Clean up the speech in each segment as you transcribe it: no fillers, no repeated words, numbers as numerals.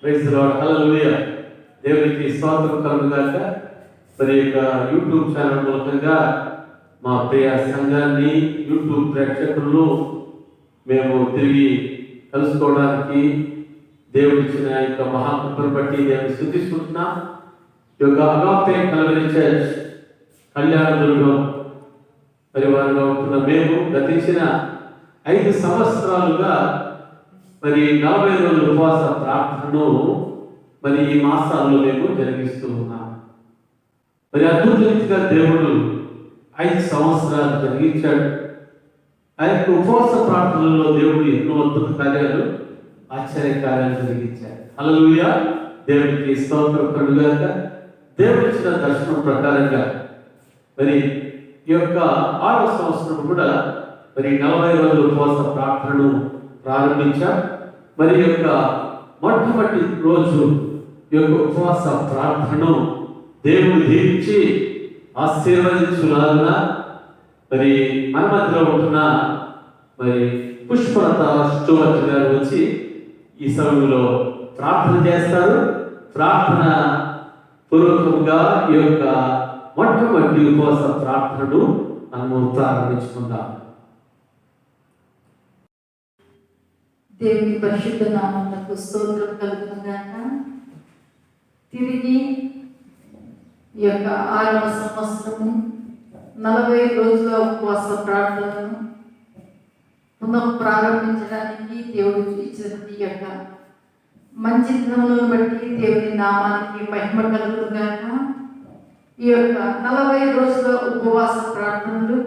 Praise the Lord, hallelujah. దేవునికి స్తోత్రం కలుగుగాక. మరి యొక్క యూట్యూబ్ ఛానల్ మూలకంగా మా ప్రియ సంఘాన్ని, యూట్యూబ్ ప్రేక్షకులను మేము తిరిగి కలుసుకోవడానికి దేవుడిచ్చిన యొక్క మహాకృపను బట్టి దేవుని స్తుతిస్తున్నాం. ఈ యొక్క అగాపే కల్వరీ చర్చ్ కళ్యాణదుర్గం పరివారంగా ఉంటున్న మేము గతించిన 5 సంవత్సరాలుగా మరి 40 రోజుల ఉపవాస ప్రార్థనను మరి ఈ మాసాల్లో మేము జరిగిస్తూ ఉన్నాం. మరి అద్భుతంగా దేవుడు 5 సంవత్సరాలు జరిగించాడు. ఆ యొక్క ఉపవాస ప్రార్థనలో దేవుడు ఎన్నో అద్భుత కార్యాలు, ఆశ్చర్య కార్యాలు జరిగించాడు. హల్లెలూయా. దేవునికి స్తోత్రం కలుగుగాక. దేవుడు ఇచ్చిన దర్శనం ప్రకారంగా మరి ఈ యొక్క 6వ సంవత్సరం కూడా మరి 40 రోజుల ఉపవాస ప్రార్థనను ప్రారంభించాం. మరి యొక్క మొట్టమొదటి రోజు ఈ యొక్క ఉపవాస ప్రార్థనను దేవుడు దీవించి ఆశీర్వదించులాగా మరి మన మధ్యలో ఉంటున్న మరి పుష్పలత స్టోవర్ట్ గారు వచ్చి ఈ సమయంలో ప్రార్థన చేస్తారు. ప్రార్థన పూర్వకంగా ఈ యొక్క మొట్టమొదటి ఉపవాస ప్రార్థనను మనము ప్రారంభించుకుందాం. దేవుని పరిశుద్ధ నామమునకు స్తోత్రం కలుగును గాక. తిరిగి ఈ యొక్క 6వ సంవత్సరము 40 రోజుల ఉపవాస ప్రార్థనను పునః ప్రారంభించడానికి దేవుడు ఇచ్చిన ఈ యొక్క మంచి దినములను బట్టి దేవుని నామానికి మహిమ కలుగును గాక. ఈ యొక్క 40 రోజుల ఉపవాస ప్రార్థనలు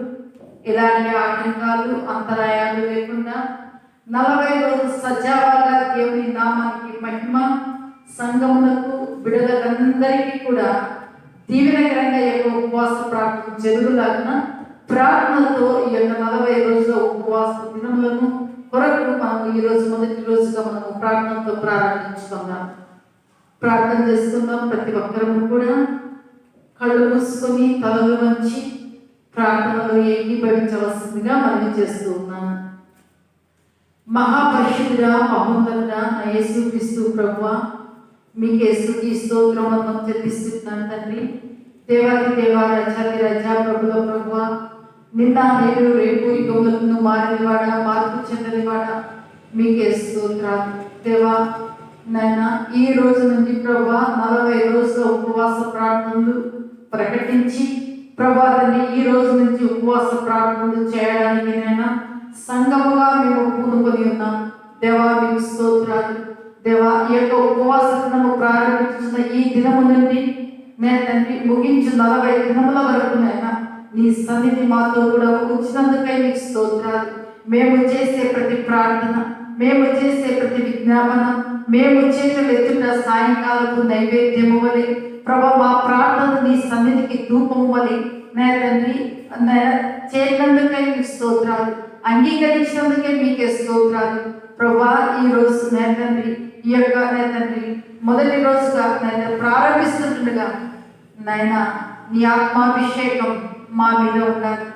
ఎలాంటి ఆటంకాలు, అంతరాయాలు లేకుండా 40 రోజులు సజావుగా దేవుని నామానికి మహిమ, సంఘములకు, బిడ్డలందరికీ కూడా దీవెనకరంగా ఈ యొక్క ఉపవాస ప్రార్థన జరుగులాగిన ప్రార్థనతో ఈ యొక్క 40 రోజుల ఉపవాస దినములను కొరకు మనము ఈ రోజు మొదటి రోజుగా మనము ప్రార్థనతో ప్రారంభించుకుందాం. ప్రార్థన చేస్తున్నాం. ప్రతి ఒక్కరము కూడా కళ్ళు మూసుకొని తలలు వంచి ప్రార్థనలో ఏకీభవించవలసిందిగా మనం చేస్తూ ఉన్నాను. మహాపరిశుద్ధుడా, మహోన్నతుడా, నా యేసుక్రీస్తు ప్రభువా, మీకే స్తుతి స్తోత్రము చెల్లిస్తున్నాను తండ్రి. దేవాది దేవా, రజాది రజా, ప్రభుల ప్రభువా, నిన్న నేడు రేపు యుగములను మారినవాడ, మార్పు చెందనివాడ, మీకే స్తోత్రాలు. దేవా నాయన, ఈ రోజు నుండి ప్రభువా 40 రోజుల ఉపవాస ప్రార్థనలు ప్రకటించి ప్రభావాన్ని ఈ రోజు నుంచి ఉపవాస ప్రార్థనలు చేయడానికి నైనా సంఘముగా మేము పూనుకొని ఉన్నాం. దేవా మీకు స్తోత్రాలు. దేవా ఈ యొక్క ఉపవాస దినము ప్రారంభించిన ఈ దినము నుండి నేను తండ్రి ముగించు 40 దినముల వరకు నైనా నీ సన్నిధి మాతో కూడా ఉంచినందుకై మీకు స్తోత్రాలు. మేము చేసే ప్రతి ప్రార్థన, మేము చేసే ప్రతి విజ్ఞాపన, మేము చేతులు ఎత్తుట సాయంకాలపు నైవేద్యము వలె ప్రభా మా ప్రార్థన నీ సన్నిధికి ధూపము వలె నేను తండ్రి చేయనందుకై మీకు స్తోత్రాలు. అంగీకరించినందుకే మీకే స్తోత్రాలు. ప్రభా ఈ రోజు నేను తండ్రి ఈ యొక్క నేను తండ్రి మొదటి రోజుగా నేను ప్రారంభిస్తుండగా నాయన నీ ఆత్మాభిషేకం మా మీద ఉండాలి.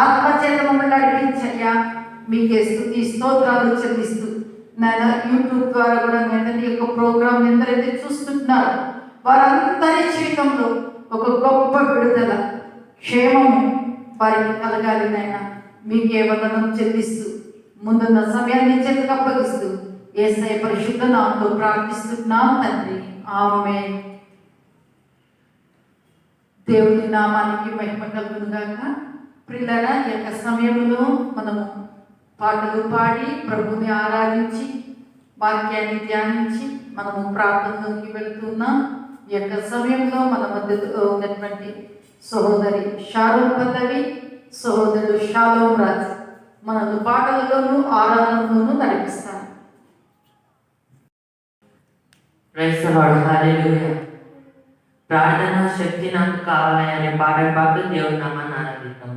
ఆత్మచేత మమ్మల్ని నడిపించయ్యా. మీకే స్తుతి స్తోత్రాలు చెల్లిస్తూ నాయన యూట్యూబ్ ద్వారా కూడా నేను ఈ యొక్క ప్రోగ్రామ్ ఎందరైతే చూస్తుంటున్నారో వారందరి జీవితంలో ఒక గొప్ప విడుదల, క్షేమము వారికి కలగాలి నాయన. మీకే వందనం చెల్లిస్తూ ముందున్న సమయాన్ని చేతికి అప్పగిస్తూ యేసయ్య పరిశుద్ధ నామములో ప్రార్థిస్తున్నాం తండ్రి, ఆమేన్. దేవుని నామానికి మహిమ కలుగును గాక. ప్రియులారా, ఈ యొక్క సమయంలో మనము పాటలు పాడి ప్రభుని ఆరాధించి వాక్యాన్ని ధ్యానించి మనము ప్రార్థనలోకి వెళుతున్నాం. ఈ యొక్క సమయంలో మన మధ్యలో ఉన్నటువంటి సహోదరి షారోన్ పల్లవి, సహోదరుడు షాలోం రాజ్ మనల్ని పాటలలోనూ ఆరాధనలోనూ నడిపిస్తారు. ప్రైజ్ ది లార్డ్, హల్లెలూయా. ప్రార్థన శక్తి నాకు కావాలి అనే పాట పాడుతూ దేవుని నామాన్ని ఆరాధిద్దాం.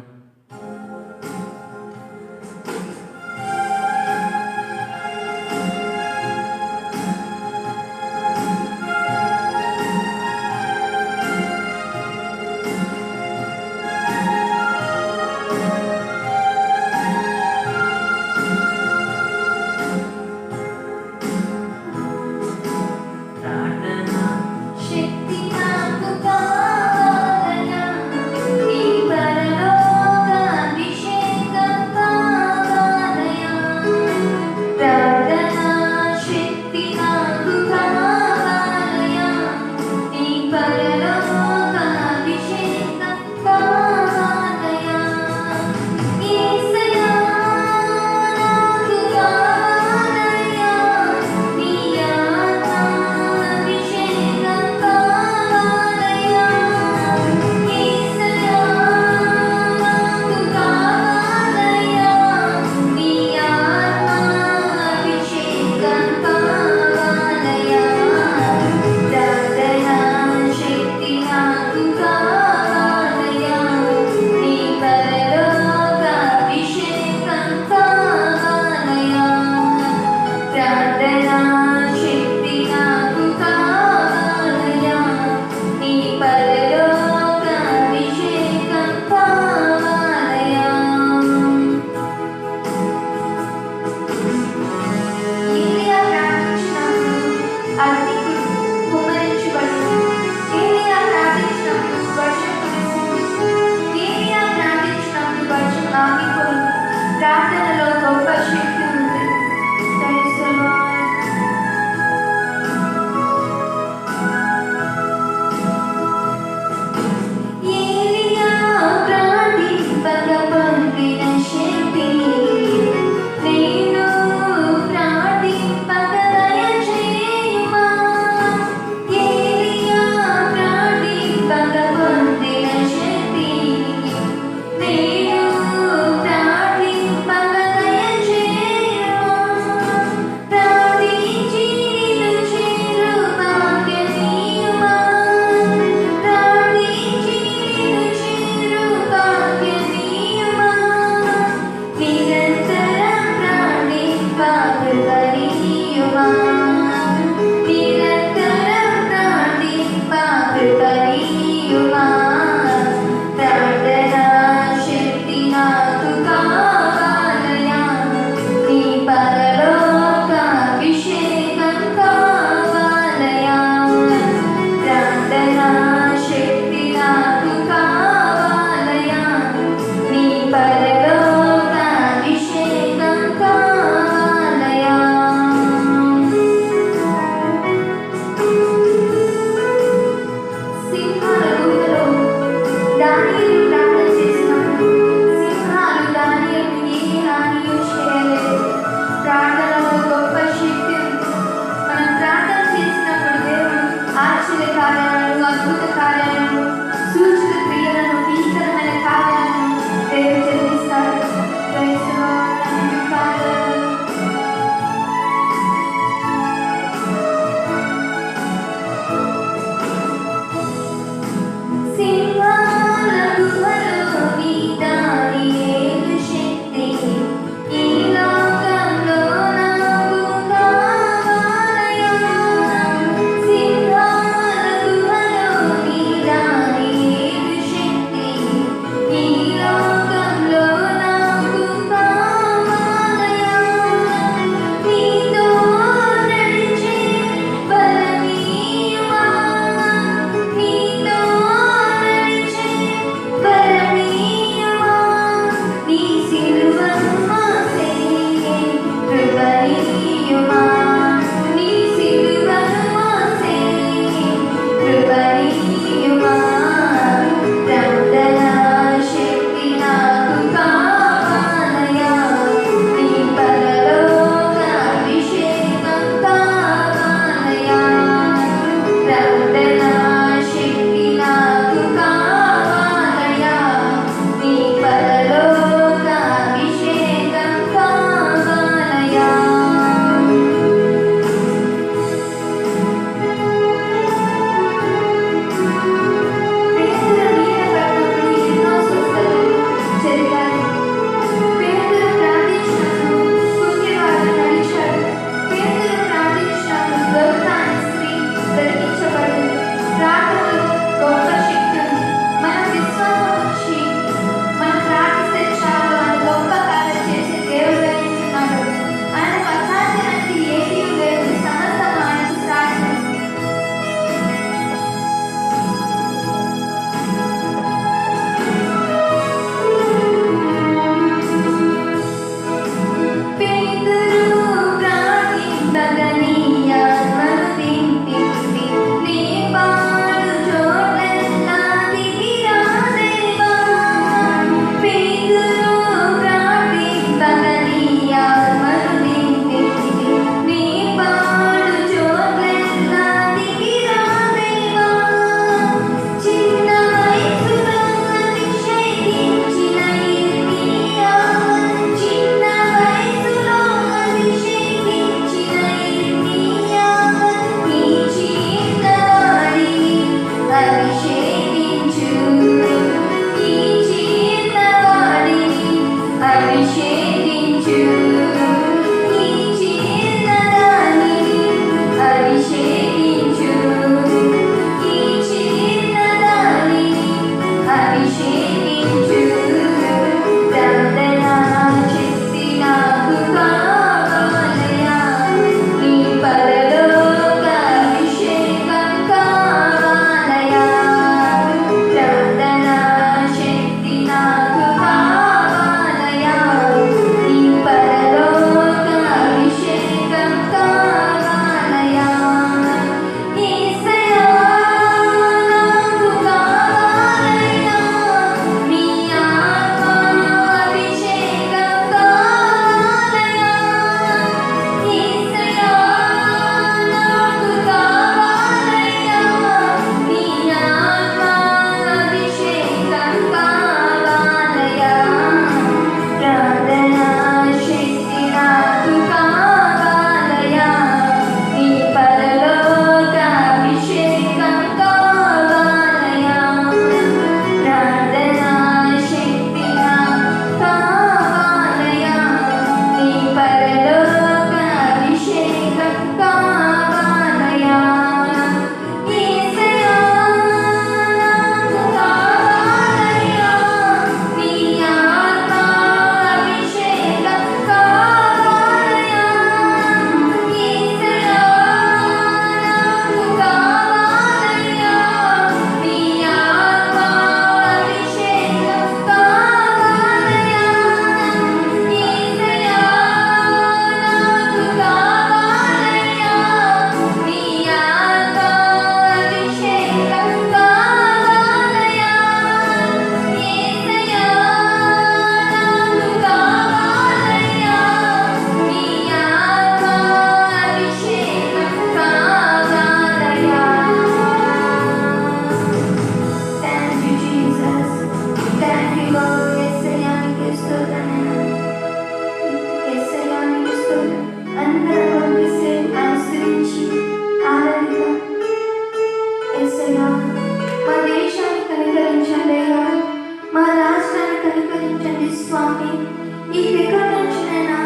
ఈ తెగ నుంచినైనా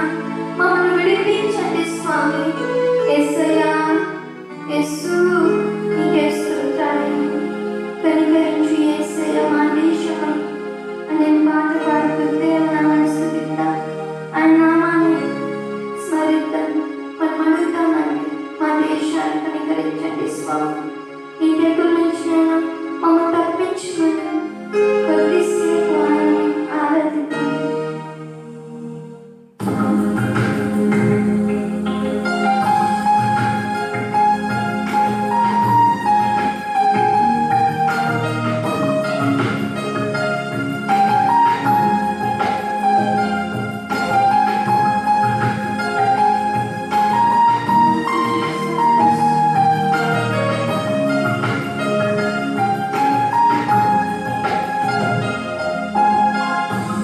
మమ్మల్ని విడిపించండి స్వామి. యేసయ్యా, యేసు నీకే స్తోత్రాలు. కనికరించి యేసయ్య మా దేశమై అనే పాట పాడుతూ దేవుని నామాన్ని స్తుతిద్దాం. ఆయన నామాన్ని స్మరిద్దాం. మనం అడుగుతామండి, మా దేశాన్ని కనికరించండి స్వామి. ఈ తెగుల నుంచి నేను మమ్మల్ని తప్పించమని కొద్దిసేపు ఆయన్ని ఆరాధిద్దాం.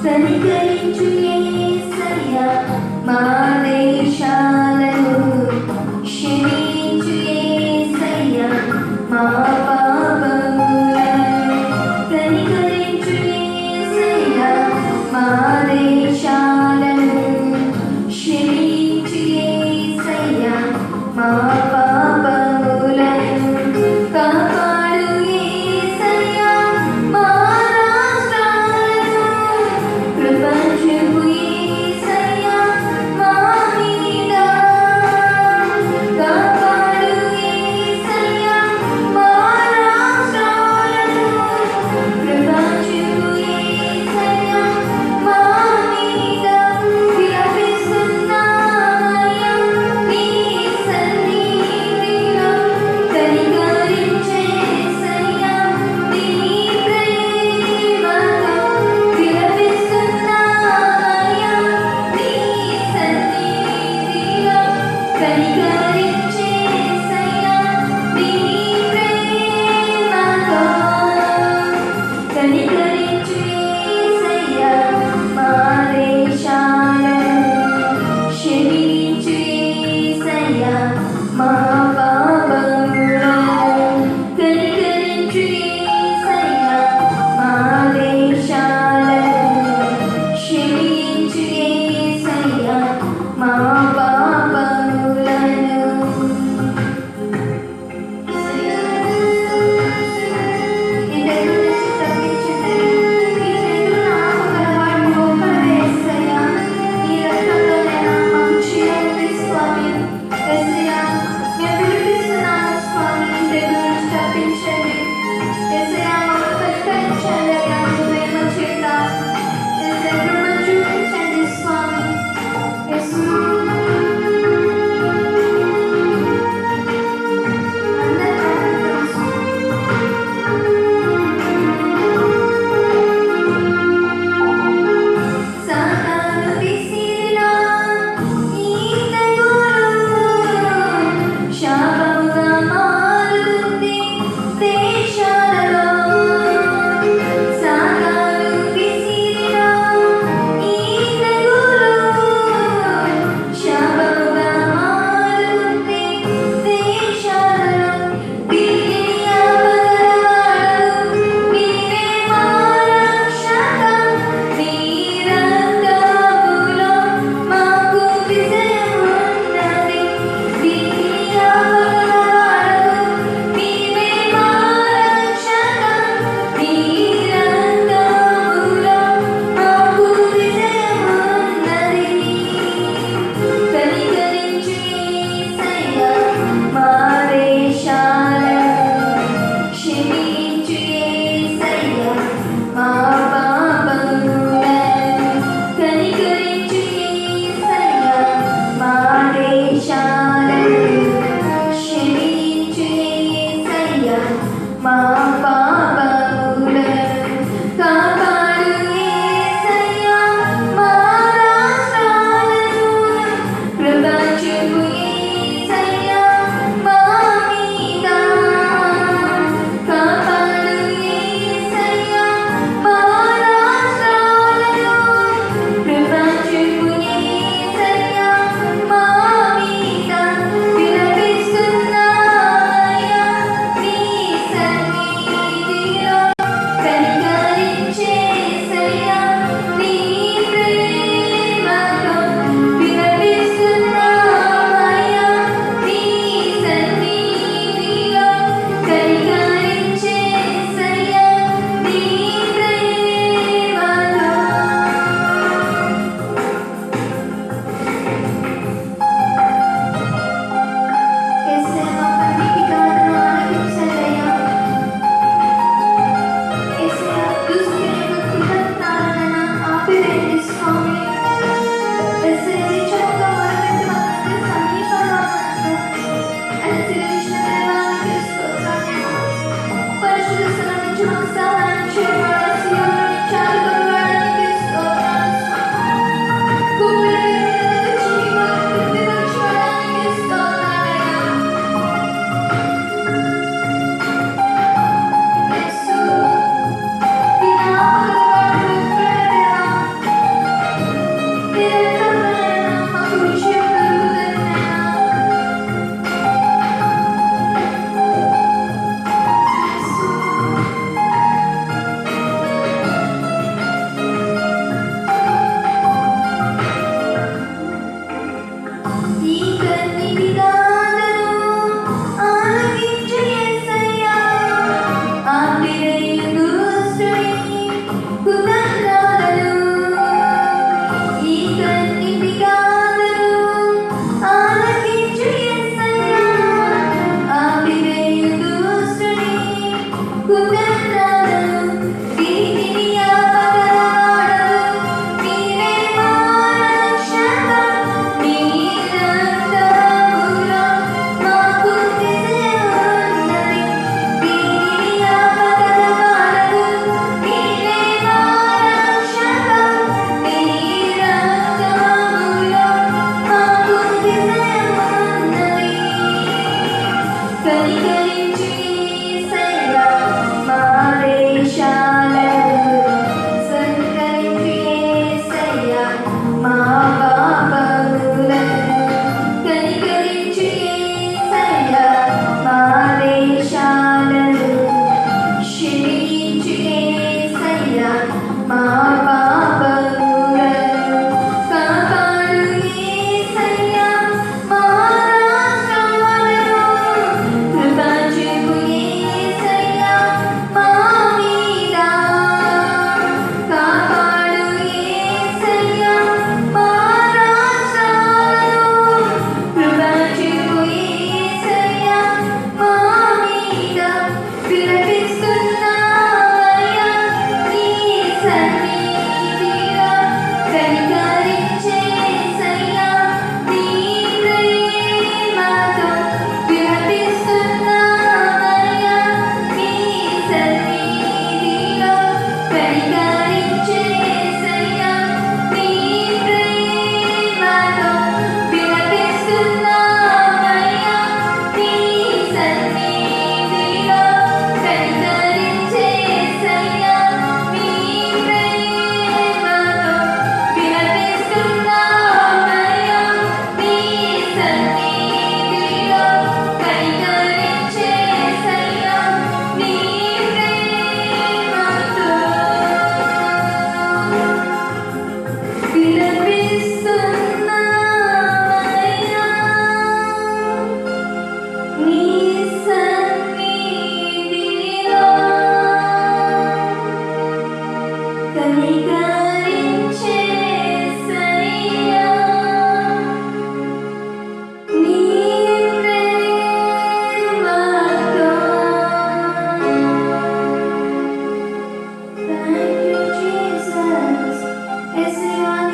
కనికరించు యేసయ్యా మా దేశాలను, క్షమించు యేసయ్యా మా పాపములను. కనికరించు యేసయ్యా మా దేశాలను, క్షమించు యేసయ్యా మా పాపములను. కాపాడు యేసయ్యా మా రాష్ట్రాలను, ప్రపంచపు యేసయ్యా మా మీద. కాపాడు యేసయ్యా మా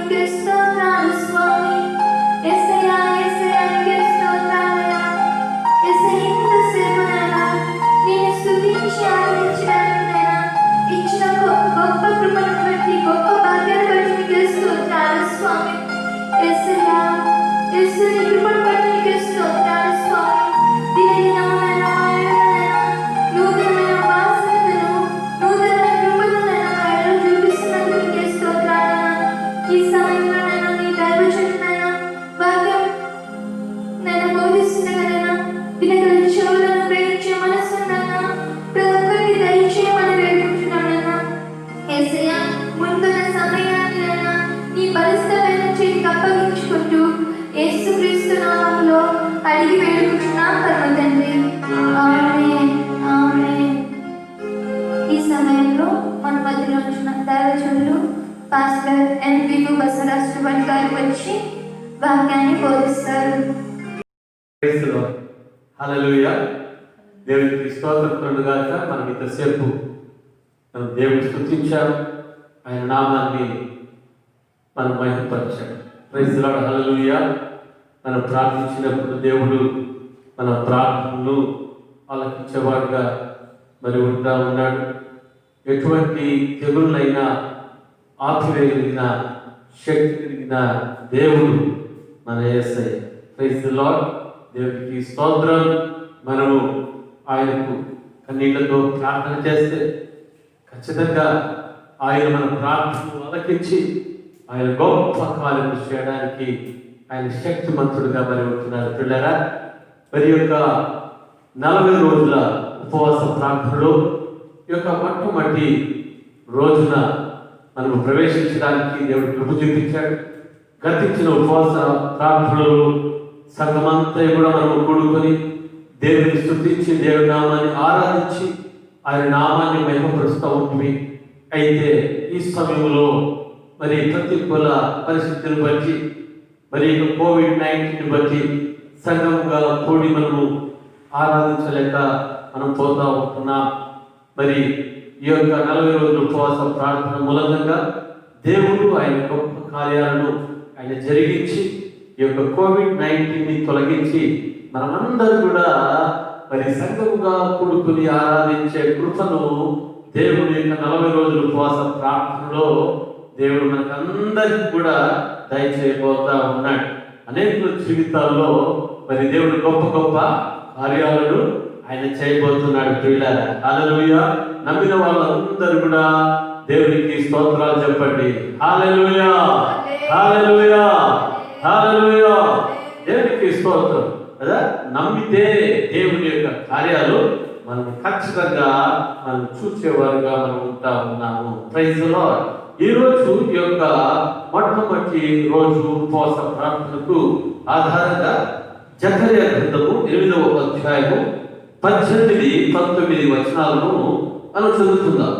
నీకే స్తోత్రాలు స్వామి. యేసయ్యా యేసయ్యా నీకే స్తోత్రాలయ్యా. యేసయ్య ఇంతసేపునైనా నేను స్తుతించి ఆరాధించడానికైనా ఇచ్చిన గొప్ప కృపను బట్టి గొప్ప భాగ్యాన్ని బట్టి నీకే స్తోత్రాలు స్వామి. యేసయ్యా యేసయ్య కృపను బట్టి నీకే స్తోత్రాలు స్వామి. దినదినమునైనా ఆయననైనా నూతనమైన వాసనలను నూతనమైన కృపలనైనా ఆయన చూపిస్తున్నందుకు నీకే స్తోత్రాలైనా. ఈ సమయంలోనైనా నీ దైవజనులైనా వాక్యం నేను బోధిస్తుండగానైనా వినగల చెవులను గ్రహించే మనస్సునైనా ప్రతి ఒక్కరికి దయచేయమని వేడుకుంటున్నానైనా. యేసయ్య ముందున్న సమయాన్నైనా నీ పరిస్థితులను చేతికి అప్పగించుకుంటూ యేసుక్రీస్తు నామములో అడిగి వేడుకుంటున్నాం పరమ తండ్రి. ఆమేన్ ఆమేన్. ఈ సమయంలో మన మధ్యలో ఉంచిన దైవజనులు పాస్టర్ ఎన్బియు బసవరాజు గారు వచ్చి వాక్యాన్ని బోధిస్తారు. Praise the Lord. హల్లెలూయా. దేవునికి స్తోత్రం గాక. మనం ఇంతసేపు మనం దేవుని స్తుతించాం, ఆయన నామాన్ని మనం మహిమపరిచాం. Praise the Lord. హల్లెలూయా. మనం ప్రార్థించినప్పుడు దేవుడు మన ప్రార్థనలు ఆలకించేవాడుగా మరి ఉంటా ఉన్నాడు. ఎటువంటి తెగుళ్ళైనా ఆపివేయగలిగిన శక్తి కలిగిన దేవుడు మన యేసయ్య. Praise the lord. దేవునికి స్తోత్రం. మనము ఆయనకు కన్నీళ్లతో ప్రార్థన చేస్తే ఖచ్చితంగా ఆయన మన ప్రార్థనలు ఆలకించి ఆయన గొప్ప కార్యము చేయడానికి ఆయన శక్తిమంతుడుగా మరి ఉంటున్నారు. పిల్లరా, మరి యొక్క 40 రోజుల ఉపవాస ప్రార్థనలో ఈ యొక్క మొట్టమొదటి రోజున మనము ప్రవేశించడానికి దేవుడు కృప చూపించాడు. గతించిన ఉపవాస ప్రార్థనలు సంఘమంతా కూడా మనము కూడుకొని దేవుని స్తుతించి దేవుని నామాన్ని ఆరాధించి ఆయన నామాన్ని మహిమపరుస్తూ ఉంటుంది. అయితే ఈ సమయంలో మరి ప్రతికూల పరిస్థితులను బట్టి మరి కోవిడ్-19 బట్టి సంఘముగా కూడి మనము ఆరాధించలేక మనం పోతా ఉంటున్నాం. మరి ఈ యొక్క 40 రోజుల ఉపవాస ప్రార్థన మూలంగా దేవుడు ఆయన గొప్ప కార్యాలను ఆయన జరిగించి ఈ యొక్క కోవిడ్-19ని తొలగించి మనమందరూ కూడా మరి సంఘముగా కూడుకుని ఆరాధించే కృపను దేవుని యొక్క 40 రోజుల ఉపవాస ప్రార్థనలో దేవుడు మనకందరికీ కూడా దయచేయబోతా ఉన్నాడు. అనేకుల జీవితాల్లో మరి దేవుడు గొప్ప గొప్ప కార్యాలను ఆయన చేయబోతున్నాడు. ప్రియులారా, హల్లెలూయా. నమ్మిన వాళ్ళందరూ కూడా దేవునికి స్తోత్రాలు చెప్పండి. హల్లెలూయా హల్లెలూయా హల్లెలూయా. దేవునికి స్తోత్రం కదా. నమ్మితే దేవుని యొక్క కార్యాలు మనం ఖచ్చితంగా మనం చూసేవారుగా మనం ఉంటా ఉన్నాము. Praise the Lord. ఈ రోజు ఈ యొక్క మొట్టమొదటి రోజు ఉపవాస ప్రార్థనకు ఆధారంగా జకర్యా గ్రంథము 8వ అధ్యాయము 18-19 వచనాలను మనం చదువుతున్నాం.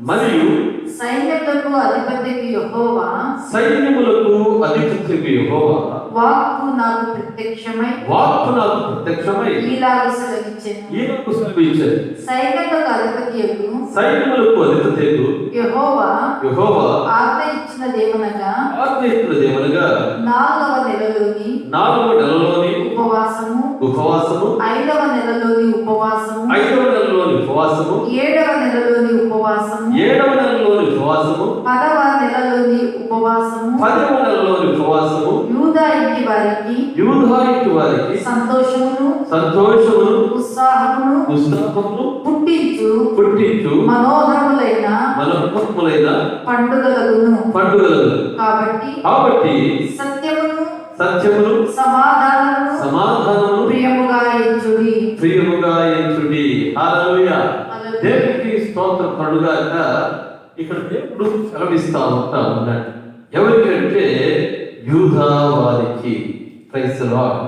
మరియు సైన్యములకు అధిపతికి యెహోవా వాక్కు నాకు ప్రత్యక్షమై ఈలాగు సెలవిచ్చెను. సైన్యములకు అధిపతియగు యెహోవా ఆజ్ఞ ఇచ్చినదేమనగా 4వ నెలలోని ఉపవాసము 5వ నెలలోని ఉపవాసము 7వ నెలలోని ఉపవాసము 10వ నెలలోని ఉపవాసము యూదా ఇంటి వారికి సంతోషమును ఉత్సాహమును పుట్టించు మనోహరములైన పండుగలను కాబట్టి సత్యమును సమాధానమును ప్రియముగా ఎంచుడి. హల్లెలూయా. దేవునికి స్తోత్రం కలుగాక. ఇక్కడ దేవుడు సెలవిస్తా ఉంటా ఉన్నాడు. ఎవరికంటే యూదా వారికి. Praise the Lord.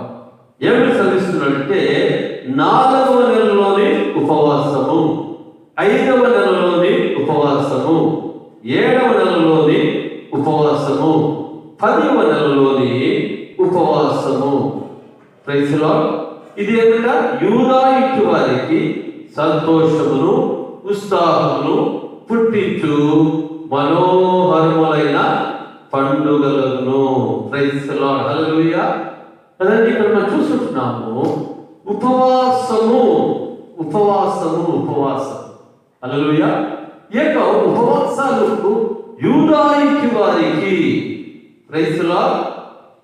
ఎవరు సెలవిస్తున్నాడంటే 4వ నెలలోని ఉపవాసము, 5వ నెలలోని ఉపవాసము, 7వ నెలలోని ఉపవాసము, 10వ నెలలోని ఉపవాసము. Praise the Lord. ఇది ఏంటంటే యూదా ఇంటి వారికి సంతోషమును ఉత్సాహమును పుట్టించు మనోహరములైన పండుగలను. ప్రైజ్ ది లార్డ్, హల్లెలూయా. కదండి, ఇక్కడ మనం చూస్తున్నాము ఉపవాసము, హల్లెలూయా. ఉపవాసాలకు యూదాయికి వారికి ప్రైజ్ ది లార్డ్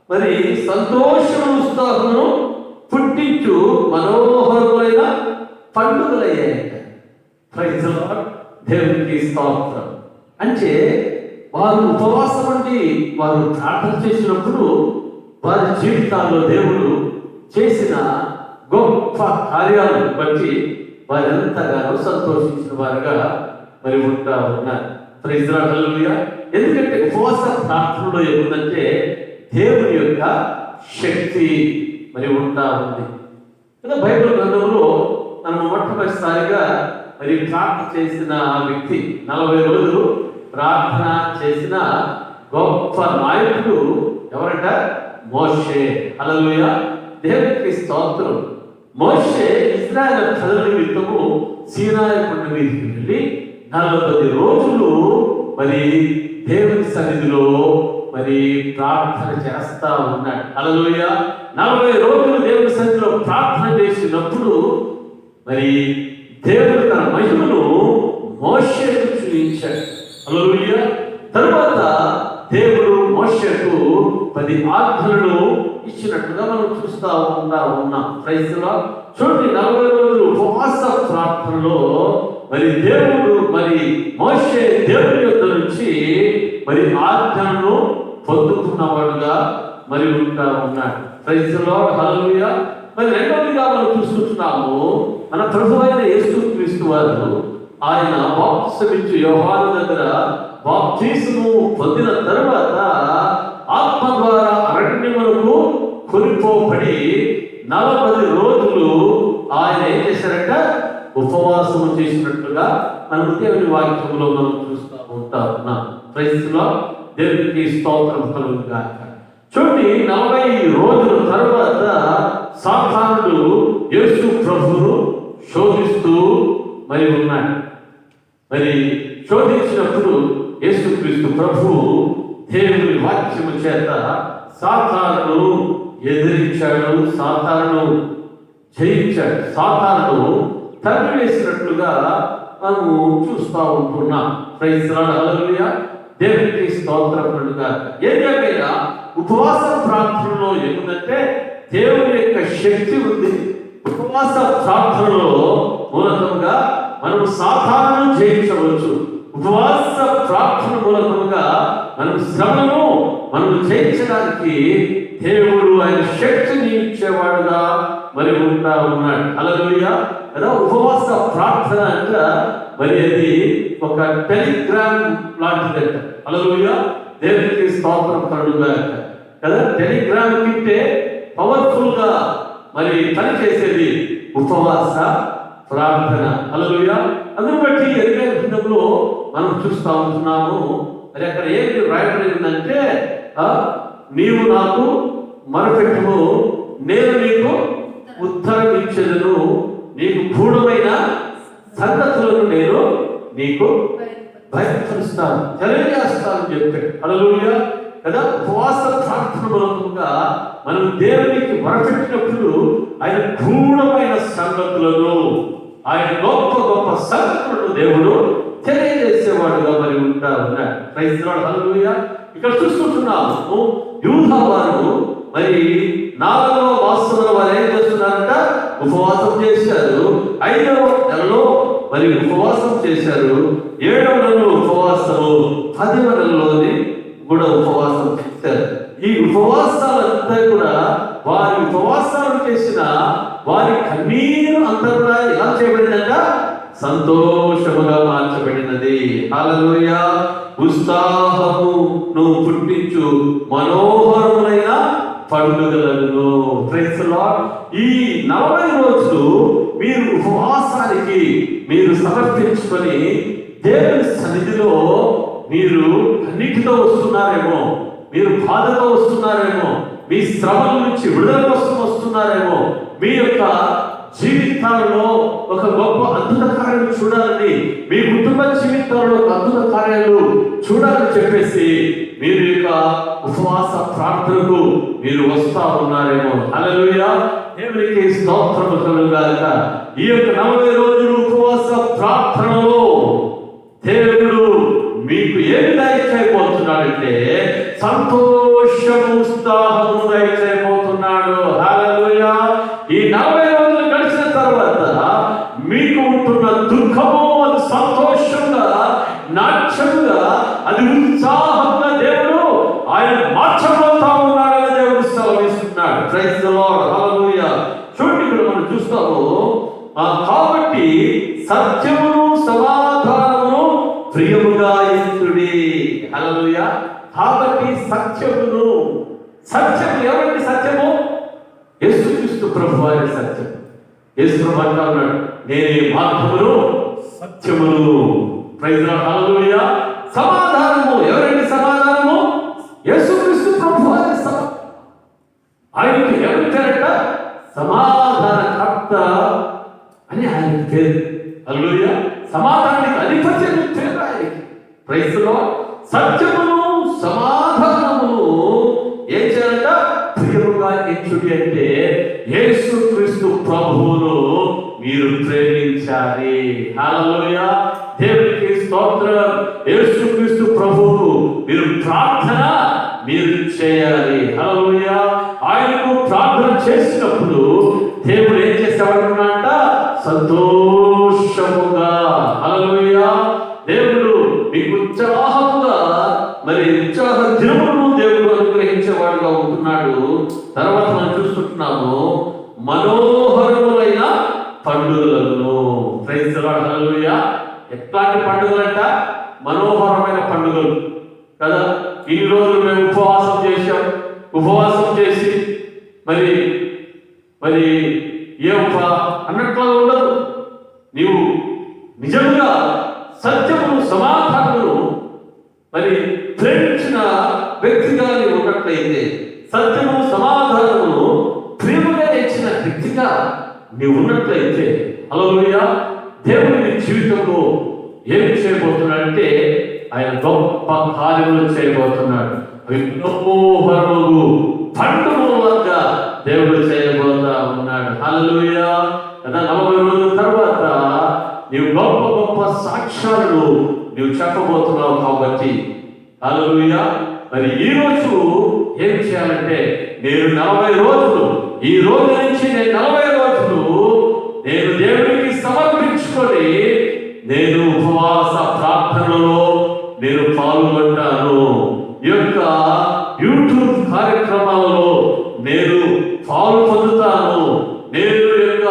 మరి సంతోషము ఉత్సాహమును పుట్టించు మనోహరములైన పండుగలయ్యాయి. ప్రైజ్ ది లార్డ్, దేవునికి స్తోత్రం. అంటే వారు ఉపవాసం ఉండి వారు ప్రార్థన చేసినప్పుడు వారి జీవితాల్లో దేవుడు చేసిన గొప్ప కార్యాలను బట్టి వారు ఎంతగానో సంతోషించిన వారుగా మరి ఉంటా ఉన్నారు. ప్రైజ్ ది లార్డ్, హల్లెలూయా. ఎందుకంటే ఉపవాస ప్రార్థనలో ఏముందంటే దేవుని యొక్క శక్తి మరి ఉంటా ఉంది కదా. బైబిల్ గ్రంథంలో మనం మొట్టమొదటిసారిగా మరి ప్రార్థన చేసిన వ్యక్తి, 40 రోజులు ప్రార్థన చేసిన గొప్ప నాయకుడు ఎవరంట? మోషే. హల్లెలూయా, దేవునికి స్తోత్రం. మోషే ఇశ్రాయేలు ప్రజల నిమిత్తము సీనాయి కొండ మీదకి వెళ్ళి 40 రోజులు మరి దేవుని సన్నిధిలో మరి ప్రార్థన చేస్తా ఉన్నాడు. హల్లెలూయా. 40 రోజులు దేవుని సన్నిధిలో ప్రార్థన చేసినప్పుడు మరి దేవుడు తన మహిమను మోషేకు చూపించాడు. హల్లెలూయా. తరువాత దేవుడు మోషేకు 10 ఆజ్ఞలను ఇచ్చినట్టుగా మనం చూస్తా ఉన్నాం. Praise the Lord. చూడండి, 40 రోజులు ఉపవాస ప్రార్థనలో మరి దేవుడు మరి మోషే దేవుని యొద్ద నుంచి మరి ఆజ్ఞలను పొందుకున్నవాడుగా మరి ఉంటా ఉన్నాడు. ప్రైజ్ ది లార్డ్, హల్లెలూయా. మరి రెండవదిగా మనం చూస్తున్నాము, మన ప్రభువైన యేసుక్రీస్తు వారు ఆయన బాప్తిసమిచ్చు యోహాను దగ్గర బాప్తిసము పొందిన తరువాత ఆత్మ ద్వారా అరణ్యములకు కొనిపోబడి 40 రోజులు ఆయన ఏం చేశారంట? ఉపవాసము చేసినట్లుగా మనం దేవుని వాక్యంలో మనం చూస్తూ ఉంటా ఉన్నాం. ప్రైజ్ ది లార్డ్, దేవునికి స్తోత్రం కలుగును గాక. చూడండి, 40 రోజుల తర్వాత సాతానుడు యేసు ప్రభువును శోధిస్తూ మరి ఉన్నాడు. మరి శోధించినప్పుడు యేసుక్రీస్తు ప్రభువు దేవుని వాక్యము చేత సాతానును ఎదిరించాడు, సాతానును జయించాడు, సాతానును తరిమివేసినట్లుగా మనము చూస్తూ ఉంటున్నాం. Praise the Lord, hallelujah. దేవునికి స్తోత్రం కలుగును. ఏదేమైనా ఉపవాస ప్రార్థనలో ఏముందంటే దేవుని యొక్క శక్తి ఉంది. ఉపవాస ప్రార్థనలో మూలకంగా మనం సాతానును జయించవచ్చు. ఉపవాస ప్రార్థన మూలకంగా మనం శ్రమను మనం జయించడానికి దేవుడు ఆయన శక్తిని ఇచ్చేవాడుగా మరి ఉంటా ఉన్నాడు. హల్లెలూయా. కదా, ఉపవాస ప్రార్థన అంట మరి అది ఒక టెలిగ్రామ్ లాంటిదంట. హల్లెలూయా, దేవునికి స్తోత్రం కలుగును కదా. టెలిగ్రామ్ కంటే పవర్ఫుల్ గా మరి పనిచేసేది ఉపవాస ప్రార్థన. హల్లెలూయా. అందును బట్టి ఎరిగే గ్రంథంలో మనం చూస్తూ ఉంటున్నాము. మరి అక్కడ ఏంటి రాయబడిందంటే, నీవు నాకు మొరపెట్టుము, నేను నీకు ఉత్తరం ఇచ్చేదను, నీకు గూఢమైన సంగతులను నేను నీకు బయటపరుస్తాను, తెలియజేస్తాను చెప్పాడు. హల్లెలూయా. కదా, ఉపవాస ప్రార్థన మూలంగా మనం దేవునికి మొరపెట్టినప్పుడు ఆయన గూఢమైన సంగతులను, ఆయన గొప్ప గొప్ప సంగతులను దేవుడు తెలియజేసేవాడుగా మరి ఉంటా ఉన్నాడు. ప్రైజ్ ది లార్డ్, హల్లెలూయా. ఇక్కడ చూసుకుంటున్నాము, యూదా వారు మరి 4వ మాసంలో వారు ఏం చేస్తున్నారంట? ఉపవాసం చేశారు. 5వ నెలలో మరి ఉపవాసం చేశారు. 7వ నెలలో ఉపవాసము, 10వ నెలలోని కూడా ఉపవాసం చేశారు. ఈ ఉపవాసాలంతా కూడా వారి ఉపవాసాలు చేసిన వారి కన్నీరు అంతా కూడా ఎలా చేయబడిందంట? సంతోషముగా మార్చబడినది. హల్లెలూయా. ఉత్సాహమును పుట్టించు మనోహరమైన పండుగలను. Praise the Lord. ఈ 40 రోజులు మీరు ఉపవాసానికి మీరు సమర్పించుకొని దేవుని సన్నిధిలో మీరు అన్నిటితో వస్తున్నారేమో, మీరు బాధతో వస్తున్నారేమో, మీ శ్రమల నుంచి విడుదల కోసం వస్తున్నారేమో, మీ యొక్క జీవితాలలో ఒక గొప్ప అద్భుత కార్యాలు చూడాలని, మీ కుటుంబ జీవితాలలో ఒక అద్భుత కార్యాలు చూడాలని చెప్పేసి మీరు యొక్క ఉపవాస ప్రార్థనకు మీరు వస్తా ఉన్నారేమో. హల్లెలూయా, దేవునికి స్తోత్రము కలుగుగాక. ఈ యొక్క 40 రోజులు ఉపవాస ప్రార్థనలో దేవుడు మీకు ఏమి దయచేయబోతున్నాడంటే సంతోషము, ఉత్సాహము దయచేయబోతున్నాడు. హల్లెలూయా. ఈ 40 రోజులు గడిచిన తర్వాత మీకు ఉంటున్న దుఃఖము అది సంతోషంగా, నాట్యంగా, అది ఉత్సాహంగా దేవుడు ఆయన మార్చబోతా ఉన్నాడని దేవుడు సెలవిస్తున్నాడు. Praise the Lord. హల్లెలూయా. చూడండి, ఇక్కడ మనం చూస్తాము. కాబట్టి సత్యమును సమాధానమును ప్రియముగా ఎంచుడి. హల్లెలూయా. కాబట్టి సత్యమును, సత్యం ఎవరికి సత్యము? యేసుక్రీస్తు ప్రభువు ఆయన సత్యం. యేసు ప్రభు అంటున్నాడు, నేనే మార్గమును సత్యమును. Praise the Lord. హల్లెలూయా. సమాధానము ఎవరికి సమాధానము? యేసుక్రీస్తు ప్రభువు ఆయన సమాధానం. ఆయనకి ఎవరి పేరట? సమాధానకర్త అని ఆయన పేరు. హల్లెలూయా. సమాధానానికి అధిపతి అని పేరు ఆయనకి. Praise the Lord. సత్యమును సమాధానమును ఏం చేయాలంట? ప్రియముగా ఎంచుడి అంటే యేసుక్రీస్తు ప్రభువును మీరు ప్రేమించాలి. హల్లెలూయా. దేవునికి స్తోత్రం. యేసుక్రీస్తు ప్రభువుకు మీరు ప్రార్థన మీరు చేయాలి. హల్లెలూయా. ఆయనకు ప్రార్థన చేసినప్పుడు దేవుడు ఏం చేసేవాడున్నాడంట? సంతోషముగా. హల్లెలూయా. దేవుడు మీకు ఉత్సాహముగా, మరి ఉత్సాహ దినములను దేవుడు అనుగ్రహించేవాడుగా ఉంటున్నాడు. తర్వాత మనం చూసుకుంటున్నాము మనోహరములైన పండుగలను. Praise the Lord. హల్లెలూయా. ఎట్లాంటి పండుగలంట? మనోహరమైన పండుగలు కదా. ఇన్ని రోజులు మేము ఉపవాసం చేశాం. ఉపవాసం చేసి మరి మరి ఏమప్పా అన్నట్లు ఉండదు. నీవు నిజంగా సత్యమును సమాధానమును మరి ప్రేమించిన వ్యక్తిగా నీవు ఉన్నట్లయితే, సత్యము సమాధానమును ప్రేమగా ఇచ్చిన వ్యక్తిగా నీవు ఉన్నట్లయితే, హల్లెలూయా, దేవుని నీ జీవితంలో ఏం చేయబోతున్నాడంటే ఆయన గొప్ప కార్యములు చేయబోతున్నాడు. అవి మనోహరములు పండుగలుగా దేవుడు చేయబోతా ఉన్నాడు. హల్లెలూయా. కదా. 40 రోజుల తర్వాత నీవు గొప్ప గొప్ప సాక్ష్యాలను నీవు చెప్పబోతున్నావు కాబట్టి, హల్లెలూయా. మరి ఈ రోజు ఏం చేయాలంటే నేను 40 రోజులు, ఈ రోజు నుంచి నేను 40 రోజులు నేను దేవునికి సమర్పించుకొని నేను ఉపవాస ప్రార్థనలో నేను పాల్గొంటాను. ఈ యొక్క యూట్యూబ్ కార్యక్రమాలలో నేను పాలు పొందుతాను. నేను యొక్క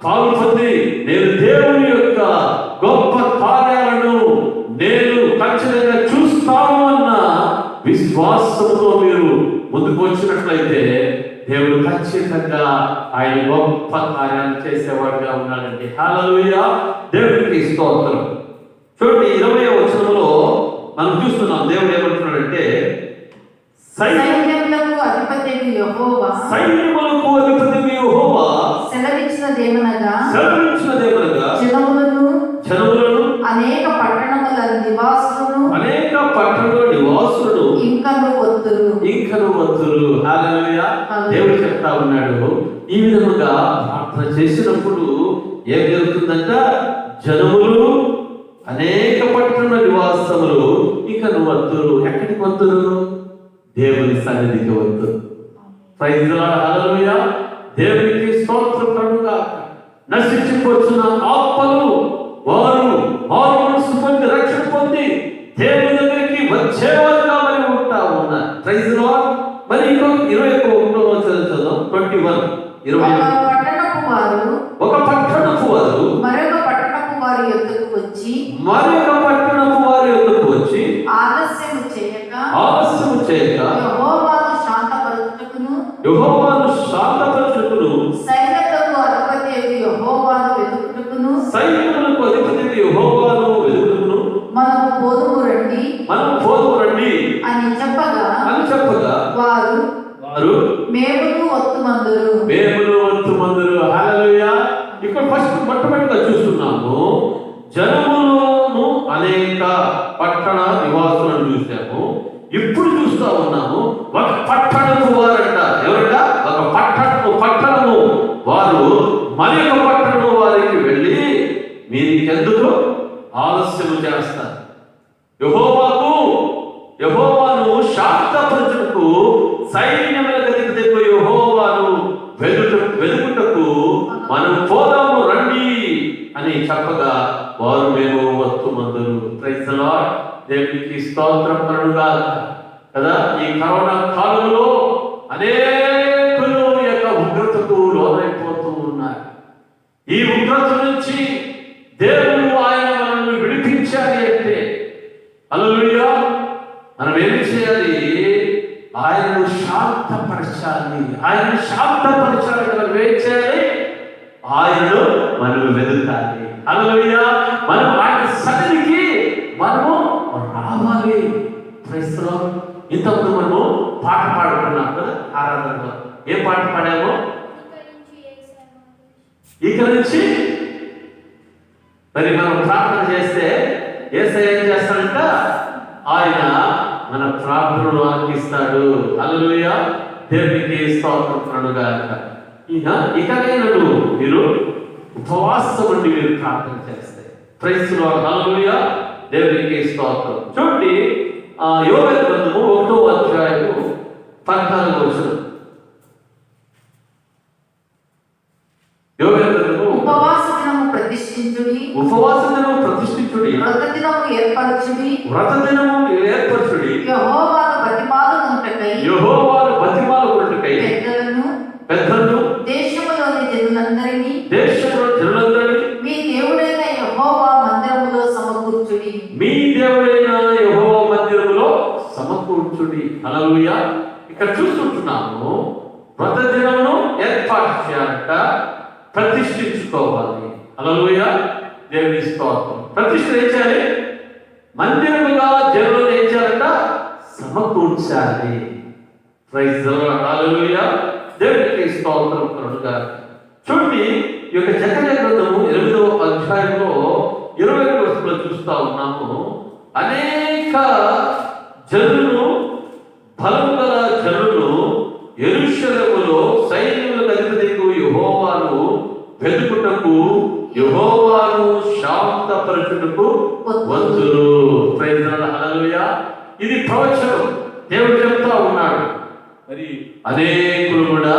పాలు పొంది నేను దేవుని యొక్క గొప్ప కార్యాలను నేను ఖచ్చితంగా చూస్తాను అన్న విశ్వాసంతో మీరు ముందుకు వచ్చినట్లయితే దేవుడు ఖచ్చితంగా ఆయన గొప్ప కార్యాలు చేసేవాడుగా ఉన్నాడండి. హల్లెలూయా. దేవునికి స్తోత్రం. చూడండి, 20వ వచనంలో మనం చూస్తున్నాం దేవుడు ఏమంటున్నాడంటే సైన్యములకు అధిపతియగు యెహోవా, సైన్యములకు అధిపతియగు యెహోవా సెలవిచ్చినదేమనగా జనములను అనేక పట్టణముల నివాసులను ఇంకను వత్తురు. హల్లెలూయా. దేవుడు చెప్తా ఉన్నాడు, ఈ విధముగా ప్రార్థన చేసినప్పుడు ఏం జరుగుతుందంట? జనములు అనేక పట్టణ నివాసములు ఇంకను వత్తురు. ఎక్కడికి వత్తురు? దేవుని సన్నిధికి వత్తురు. Praise the Lord. హల్లెలూయా. దేవునికి స్తోత్రం కలుగుగాక. నశించిపోతున్న ఆత్మలు వారు మనసు పొంది రక్షణ పొంది దేవుని దగ్గరికి వచ్చేవారుగా మరి ఉంటా ఉన్నారు. Praise the Lord. మరి ఇంకో 21వ వచనం చదువు. 21 ఒక పట్టణపు వారు మరొక పట్టణపు వారి యొద్దకు వచ్చి ఆలస్యము చేయక యెహోవాను శాంతపరచుటకును సైన్యములకు అధిపతియగు యెహోవాను వెదుకుటకును మనము పోదుము రండి అని చెప్పగా వారు మేమును వత్తుమందురు. హల్లెలూయా. శాంతపరచుటకు సైన్యములకు అధిపతి యెహోవాను వెదుకుటకు మనం పోదాము రండి అని చెప్పగా వారు మేము వస్తుమందురు. Praise the lord. దేవునికి స్తోత్రం కలుగుగాక. కదా ఈ కరోనా కాలంలో అనేకులు యొక్క ఉగ్రతకు లోనైపోతూ ఉన్నారు. ఈ ఉగ్రత నుంచి దేవుడు ఆయన మనల్ని విడిపించాలి అంటే హల్లెలూయా మనం ఏమి చేయాలి? ఆయనను శాంతపరచాలి. ఆయనను శాంతపరచాలి. మనం ఏం చేయాలి? ఆయనను మనం వెతకాలి. హల్లెలూయా మనం ఆయన సన్నిధికి మనము రావాలి. Praise the Lord. ఇంతకుముందు మనము పాట పాడుకున్నాం కదా ఆరాధనలో. ఏం పాట పాడామో? ఇక నుంచి మరి మనం ప్రార్థన చేస్తే యేసయ్య ఏం చేస్తాడంట? ఆయన మన ప్రార్థనలు ఆలకిస్తాడు. హల్లెలూయా దేవునికి స్తోత్రం కలుగుగాక. ఇకనైనను మీరు ఉపవాసం ఉండి మీరు ప్రార్థన చేస్తే ప్రైజ్ ది లార్డ్. హల్లెలూయా దేవునికి స్తోత్రం. చూడండి యోవేలు గ్రంథము 1వ అధ్యాయము 14వ వచనం. యోవేలు గ్రంథము ఉపవాస దినము ప్రతిష్ఠించుడి, ఉపవాస దినము ప్రతిష్ఠించుడి, వ్రత దినము ఏర్పరచుడి, వ్రత దినము ఏర్పరచుడి, యెహోవాను బతిమాలుకొనుటకై పెద్దలను దేశములోని జనులందరినీ మీ మీ దేవుడైన యెహోవా మందిరములో సమకూర్చుడి. హల్లెలూయా. ఇక్కడ చూస్తుంటున్నాము వ్రత దినమును ఏర్పాటు చేయాలంట, ప్రతిష్ఠించుకోవాలి. హల్లెలూయా దేవుని స్తోత్రం. ప్రతిష్ఠ ఏం చేయాలి? మందిరముగా జనులను ఏం చేయాలంట? సమకూర్చాలి. Praise the Lord. హల్లెలూయా దేవునికి స్తోత్రం కలుగుగాక. చూడండి ఈ యొక్క జకర్యా గ్రంథము 8వ అధ్యాయంలో 21వ వచనంలో చూస్తా ఉన్నాము. అనేక జనులు, బలము గల జనులు యెరూషలేములో సైన్యములకు అధిపతియగు యెహోవాను వెదుకుటకు, యెహోవాను శాంతపరచుటకు వంతులు. Praise the Lord. హల్లెలూయా. ఇది ప్రవచనం. దేవుడు చెప్తా ఉన్నాడు. మరి అనేకులు కూడా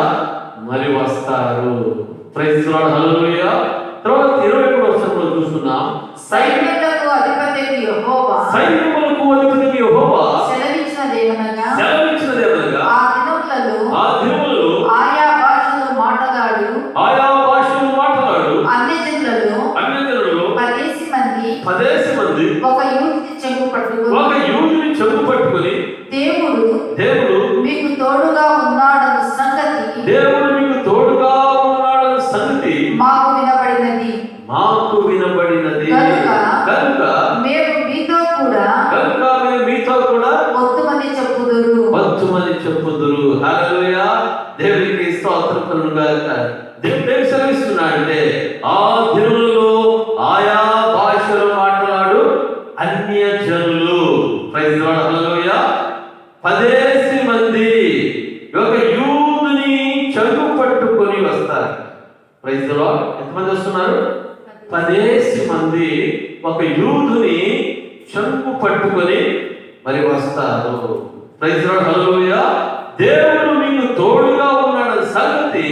మరి వస్తారు. Praise the Lord. హల్లెలూయా. తర్వాత 21వ వచనంలో చూస్తున్నాం. సైన్యములకు అధిపతి యెహోవా సెలవిచ్చినదేమనగా ఆ దినములలో ఆయా భాషలు మాట్లాడు అన్యజనులలో 10 మంది ఒక యూదుని చెంగు పట్టుకొని దేవుడు మీకు తోడుగా ఉన్నాడన్న సంగతి మాకు వినబడినది కనుక మేము మీతో కూడా వత్తుమని చెప్పుదురు. హల్లెలూయా దేవునికి స్తోత్రం కలుగుగాక. దేవుడు ఏం సెలవిస్తున్నాడంటే ఆ దినములలో ఆయా భాషలు మాట్లాడు అన్య జనులు. Praise the Lord. హల్లెలూయా 10 మంది ఒక యూదుని చెంగు పట్టుకొని వస్తారు. Praise the Lord. ఎంతమంది వస్తున్నారు? 10 మంది ఒక యూదుని చెంగు పట్టుకొని మరి వస్తారు. Praise the Lord. హల్లెలూయా దేవుడు మీకు తోడుగా ఉన్నాడన్న సంగతి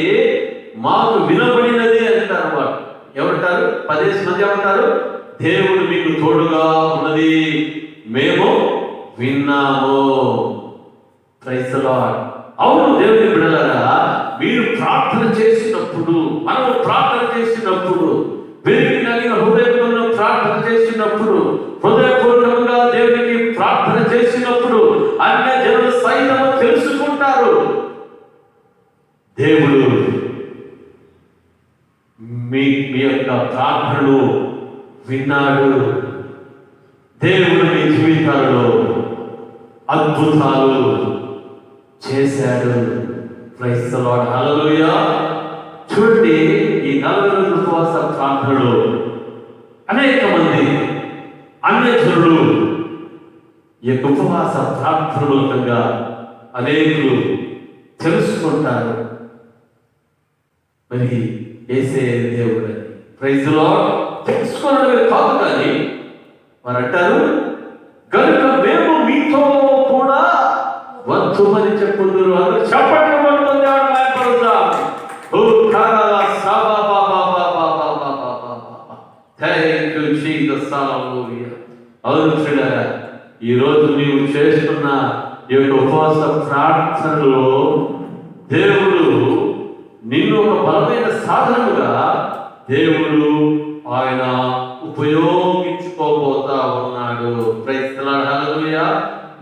మాకు వినబడినది అంటారు. వాడు ఏమంటారు? 10 మంది ఏమంటారు? దేవుడు మీకు తోడుగా ఉన్నది మేము విన్నాము. Praise the Lord. అవును దేవుని బిడ్డలారా, మీరు ప్రార్థన చేసినప్పుడు, మనం ప్రార్థన చేసినప్పుడు, వెలిగి నలిగిన హృదయంలో ప్రార్థన చేసినప్పుడు, హృదయపూర్వకంగా దేవునికి ప్రార్థన చేసినప్పుడు అన్య జనులు సైతం తెలుసుకుంటారు దేవుడు మీ యొక్క ప్రార్థనలు విన్నాడు. దేవుడు మీ జీవితాల్లో అద్భుతాలు చేశాడు. Praise the Lord. హల్లెలూయా. చూడండి ఈ 40 రోజుల ఉపవాస ప్రార్థనలో అనేక మంది అన్యజనులు ఈ యొక్క ఉపవాస ప్రార్థన మూలంగా అనేకులు తెలుసుకుంటారు మరి యేసయ్య దేవుడు. Praise the Lord. తెలుసుకోవడమే కాదు కానీ వారు అంటారు కనుక మేము మీతో కూడా మత్తుమని చెప్పుదురు. అందరూ చప్పట్లు కొడుతూ దేవుని మహిమపరుద్దాం. ఓ కరల సబా బా బా బా బా బా బా బా బా బా. Thank you Jesus. హల్లెలూయా. అవును ప్రియులారా, ఈ రోజు నీవు చేస్తున్న ఈ యొక్క ఉపవాస ప్రార్థనలో దేవుడు నిన్ను ఒక బలమైన సాధనముగా దేవుడు ఆయన ఉపయోగించుకోబోతా ఉన్నాడు. Praise the Lord. హల్లెలూయా.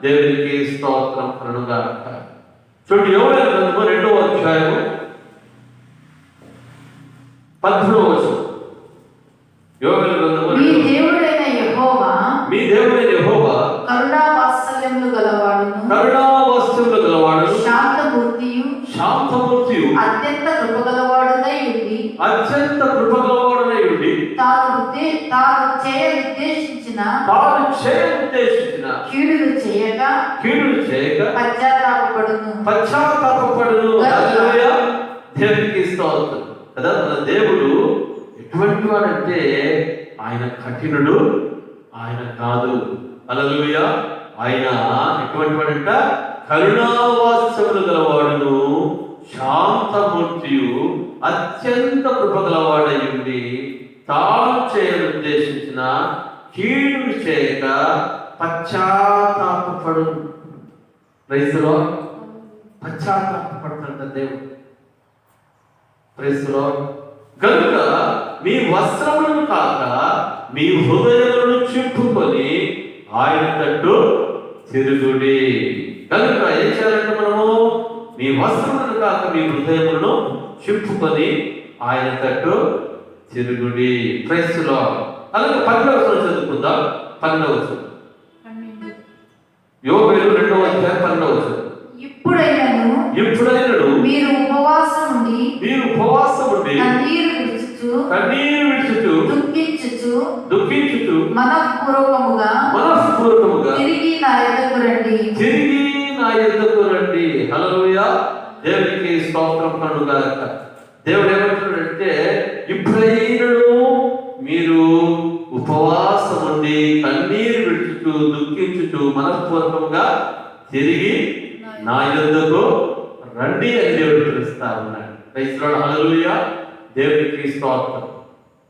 దేవునికి స్తోత్రం కలుగుగాక. చూడండి, యోవేలు గ్రంథము 2వ అధ్యాయము 13వ వచనం. యోవేలు గ్రంథము మీ దేవుడైన యెహోవా మీ దేవుడైన యెహోవా కరుణా వాత్సల్యములు గలవాడును, కరుణావాత్సల్యములు గలవాడు, శాంతమూర్తియు, శాంతమూర్తియు, అత్యంత కృపగలవాడునై ఉండి అత్యంత కృపగలవాడనై ఉండి తాను చేయ ఉద్దేశించిన కీడులు చేయక పశ్చాత్తాపపడును. హల్లెలూయా. దేవునికి స్తోత్రం కదా. మన దేవుడు ఎటువంటి వాడంటే ఆయన కఠినుడు, ఆయన కాదు. హల్లెలూయా. ఆయన ఎటువంటి వాడంట? కరుణావాత్సల్యములు గలవాడును, శాంతమూర్తియు, అత్యంత కృపగలవాడై ఉండి తాను చేయనుద్దేశించిన కీడు చేయక పశ్చాత్తాపపడు. Praise the Lord. పశ్చాత్తాపపడుతుంట దేవుడు. Praise the Lord. కనుక మీ వస్త్రములను కాక మీ హృదయములను చింపుకొని ఆయన తట్టు తిరుగుడి. కనుక ఏం చేయాలంటే మనము మీ వస్త్రములను కాక మీ హృదయములను చింపుకొని ఆయన తట్టు తిరుగుడి. Praise the lord. అలాగే 12వ వచనం చదువుకుందాం. 12వ వచనం. యోవేలు 2వ అధ్యాయం 12వ వచనం. ఇప్పుడైనను మీరు ఉపవాసం ఉండి కన్నీరు విడుచుచు దుఃఖించుచు మనఃపూర్వకముగా తిరిగి నా యొద్దకు రండి. హల్లెలూయా. దేవునికి స్తోత్రం కలుగుగాక. దేవుడు ఏమంటున్నాడంటే, ఇప్పుడైనను మీరు ఉపవాసం ఉండి కన్నీరు విడుచుచు దుఃఖించుచు మనఃపూర్వకంగా తిరిగి నా యొద్దకు రండి అని దేవుడు పిలుస్తా ఉన్నాడు. Praise the Lord. హల్లెలూయా. దేవునికి స్తోత్రం.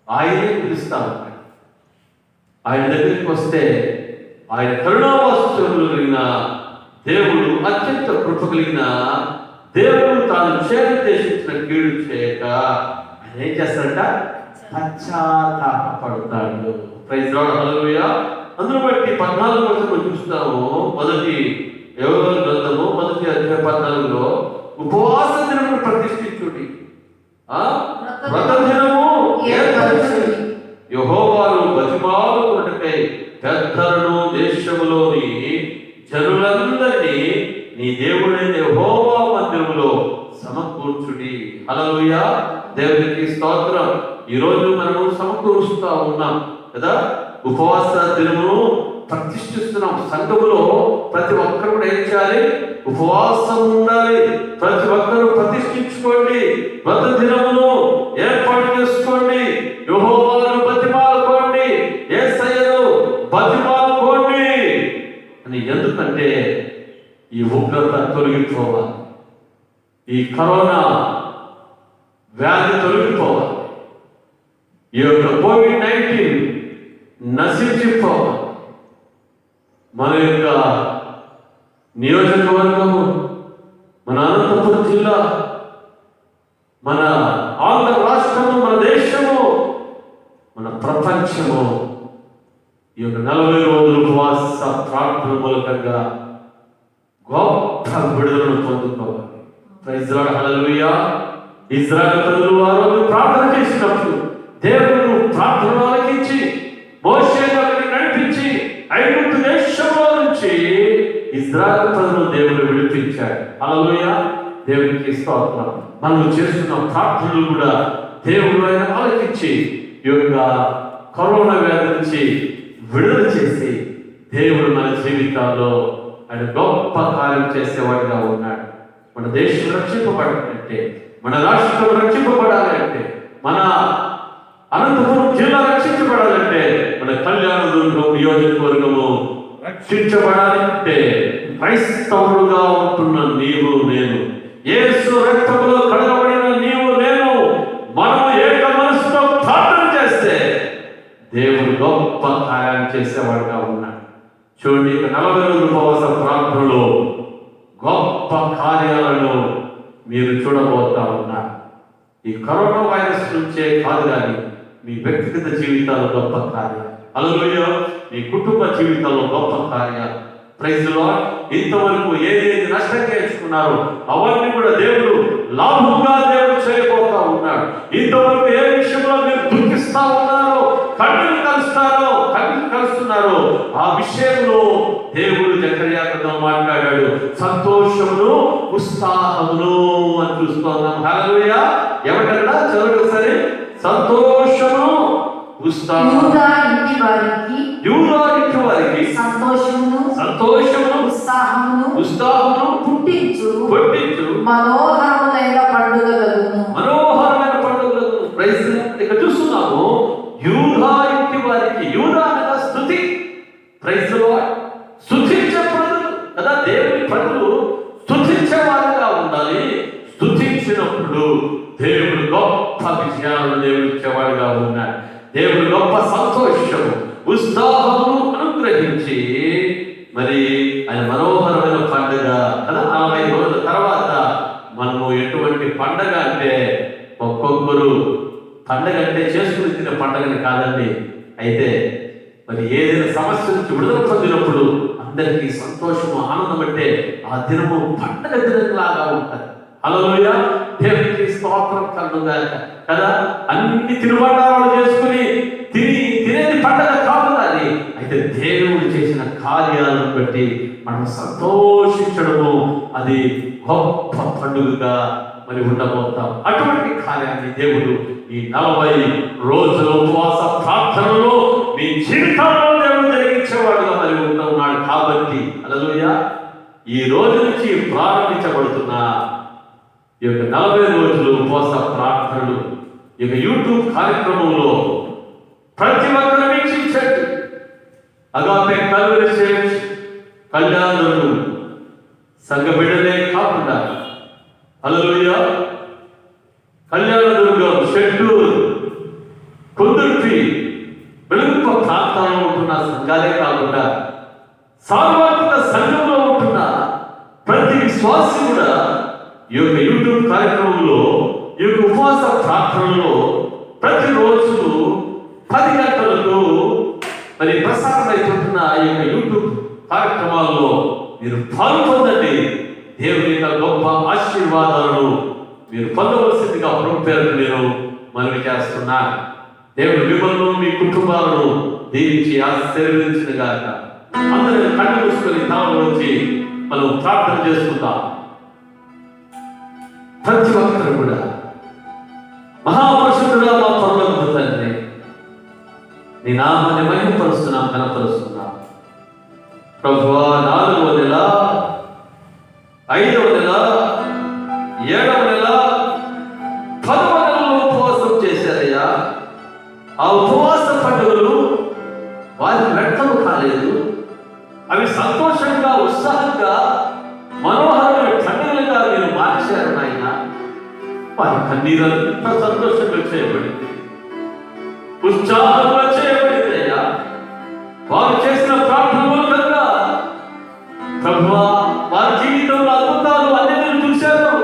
ఆయనే పిలుస్తా ఉన్నాడు. ఆయన దగ్గరికి వస్తే ఆయన కరుణావాత్సల్యములు కలిగిన దేవుడు, అత్యంత కృప కలిగిన దేవుడు తాను చేరుద్దేశించిన కీడు చేయక ఆయన ఏం చేస్తాడంట? పశ్చాత్తాపపడతాడు. Praise the Lord. హల్లెలూయా. అందును బట్టి 14వ వచనం చూస్తాము. మొదటి యోవేలు గ్రంథము 1వ అధ్యాయం 14లో ఉపవాస దినమును ప్రతిష్ఠించుడి, వ్రత దినము ఏర్పరచుడి, యెహోవాను బతిమాలుకొనుటకై పెద్దలను దేశములోని జనులందరినీ నీ దేవుడైన యెహోవా మందిరములో సమకూర్చుడి. హల్లెలూయా. దేవునికి స్తోత్రం. ఈ రోజు మనము సమకూరుస్తూ ఉన్నాం కదా. ఉపవాస దినమును ప్రతిష్ఠిస్తున్నాం. సంఘములో ప్రతి ఒక్కరు కూడా ఏం చేయాలి? ఉపవాసం ఉండాలి. ప్రతి ఒక్కరు ప్రతిష్ఠించుకోండి. వ్రత దినమును ఏర్పాటు చేసుకోండి. యెహోవాను బతిమాలుకోండి, యేసయ్యను బతిమాలుకోండి అని. ఎందుకంటే ఈ ఉగ్రత తొలగిపోవాలి, ఈ కరోనా వ్యాధి తొలగిపోవాలి, ఈ యొక్క COVID-19 నశించిపోవాలి. మన యొక్క నియోజకవర్గము, మన అనంతపురం జిల్లా, మన ఆంధ్ర రాష్ట్రము, మన దేశము, మన ప్రపంచము ఈ యొక్క 40 రోజుల ఉపవాస ప్రార్థన మూలకంగా గొప్ప విడుదలను పొందుకోవాలి. Praise the Lord. హల్లెలూయా. ఇశ్రాయేలు ప్రజలు ఆ రోజు ప్రార్థన చేసినప్పుడు దేవుడు ప్రార్థన ఆలకించి మోషేను అక్కడికి నడిపించి ఐగుప్తు దేశంలో నుంచి ఇశ్రాయేలు ప్రజలను దేవుడు విడిపించాడు. హల్లెలూయా. దేవునికి స్తోత్రం. మనం చేస్తున్న ప్రార్థనలు కూడా దేవుడు ఆయన ఆలకించి ఈ యొక్క కరోనా వ్యాధి నుంచి విడుదల చేసి దేవుడు మన జీవితాల్లో ఆయన గొప్ప కార్యం చేసేవాడిగా ఉన్నాడు. మన దేశం రక్షింపబడాలంటే, మన రాష్ట్రం రక్షింపబడాలంటే, మన అనంతపురం జిల్లా రక్షించబడాలంటే, మన కళ్యాణదుర్గం నియోజకవర్గము రక్షించబడాలంటే క్రైస్తవులుగా ఉంటున్న నీవు నేను, యేసు రక్తములో కడగబడిన నీవు నేను, మనం ఏక మనసుతో ప్రార్థన చేస్తే దేవుడు గొప్ప కార్యాలు చేసేవాడుగా ఉన్నాడు. చూడండి, 40 రోజుల ఉపవాస ప్రార్థనలో గొప్ప కార్యాలను మీరు చూడబోతా ఉన్నారు. ఈ కరోనా వైరస్ నుంచే కాదు కానీ మీ వ్యక్తిగత జీవితాల్లో గొప్ప కార్యాలు, హల్లెలూయా, మీ కుటుంబ జీవితంలో గొప్ప కార్యాలు. Praise the Lord. ఇంతవరకు ఏదేది నష్టం చేసుకున్నారో అవన్నీ కూడా దేవుడు లాభంగా దేవుడు చేయబోతా ఉన్నాడు. ఇంతవరకు ఏ విషయంలో మీరు దుఃఖిస్తా ఉన్నారో, కన్నీరు కలుస్తున్నారో ఆ విషయంలో దేవుడు జకర్యాతో మాట్లాడాడు. సంతోషమును ఉత్సాహమును అని చూస్తున్నాం. హల్లెలూయా. ఏమంటారా? చదవండి ఒకసారి. సంతోషము ఉత్సాహము. యూదా ఇంటి వారికి సంతోషమును ఉత్సాహమును పుట్టించు మనోహరమైన పండుగలను. Praise the Lord. ఇక్కడ చూస్తున్నాము యూదా ఇంటి వారికి. యూదా అనగా స్తుతి. Praise the lord. స్తుతించే ప్రజలు కదా, దేవుని ప్రజలు స్తుతించే వారుగా ఉండాలి. స్తుతించినప్పుడు దేవుడు గొప్ప విజయాలను దేవుడు ఇచ్చేవాడుగా ఉన్నాడు. దేవుడు గొప్ప సంతోషము ఉత్సాహము అనుగ్రహించి మరి ఆయన మనోహరమైన పండుగ కదా. 40 రోజుల తర్వాత మనము ఎటువంటి పండగ అంటే ఒక్కొక్కరు పండగ అంటే చేసుకుని తినే పండగని కాదండి. అయితే మరి ఏదైనా సమస్య నుంచి విడుదల పొందినప్పుడు అందరికీ సంతోషము ఆనందం అంటే ఆ దినము పండగ దినంలాగా ఉంటుంది. హల్లెలూయా. దేవునికి స్తోత్రం కలుగుగాక కదా. అన్ని తిరువాటాలు చేసుకుని తినేది పండగ కాదు అది. అయితే దేవుడు చేసిన కార్యాలను బట్టి మనం సంతోషించడము అది గొప్ప పండుగగా మరి ఉండబోతాం. అటువంటి కార్యాన్ని దేవుడు ఈ 40 రోజుల ఉపవాస ప్రార్థనలో మీ జీవితంలో దేవుడు జరిగించేవాడుగా మరి ఉంటున్నాడు. కాబట్టి హల్లెలూయా, ఈ రోజు నుంచి ప్రారంభించబడుతున్న ఈ యొక్క 40 రోజులు ఉపవాస ప్రార్థనలు ఈ యొక్క యూట్యూబ్ కార్యక్రమంలో ప్రతి ఒక్కరు వీక్షించండి. అగాపే కల్వరి చర్చ్ కళ్యాణులు సంఘ బిడ్డలే కాకుండా హల్లెలూయా కళ్యాణదుర్గం, షెడ్డూరు, కుందుర్పి, వెలుగుప్ప ప్రాంతాల్లో ఉంటున్న సంఘాలే కాకుండా సార్వత్రిక సంఘంలో ఉంటున్న ప్రతి విశ్వాసి కూడా ఈ యొక్క యూట్యూబ్ కార్యక్రమంలో ఈ యొక్క ఉపవాస ప్రార్థనలో ప్రతిరోజు 10 గంటలకు మరి ప్రసారం అయిపోతున్న ఈ యొక్క యూట్యూబ్ కార్యక్రమాల్లో మీరు పాల్గొందండి. దేవుని యొక్క గొప్ప ఆశీర్వాదాలను మీరు పొందవలసిందిగా ప్రభు పేరును నేను మనవి చేస్తున్నా. దేవుడు మిమ్మల్ని మీ కుటుంబాలను దీవించి ఆశీర్వదించిన గాక. అందరూ కళ్ళు మూసుకొని తలలో వచ్చి మనం ప్రార్థన చేసుకుందాం. ప్రతి ఒక్కరు కూడా మహాపురుషుడుగా మా పరలోకపు తండ్రి, నీ నామాన్ని మహిమపరుస్తున్నాం, కనపరుస్తున్నాం. ప్రభువా, 4వ నెల, 5వ నెల, 7వ నెల, 10వ నెలలో ఉపవాసం చేశారయ్యా. ఆ ఉపవాస పండుగలు వారి వ్యర్థము కాలేదు. అవి సంతోషంగా, ఉత్సాహంగా, మనోహరమైన పండుగలుగా మీరు మార్చారు నాయన. వారి కన్నీరంతా సంతోషంగా చేయబడింది, ఉత్సాహంగా చేయబడింది అయ్యా. వారు చేసిన ప్రార్థన మూలంగా ప్రభువా, వారి జీవితంలో అద్భుతాలు అన్యజనులు చూశారు.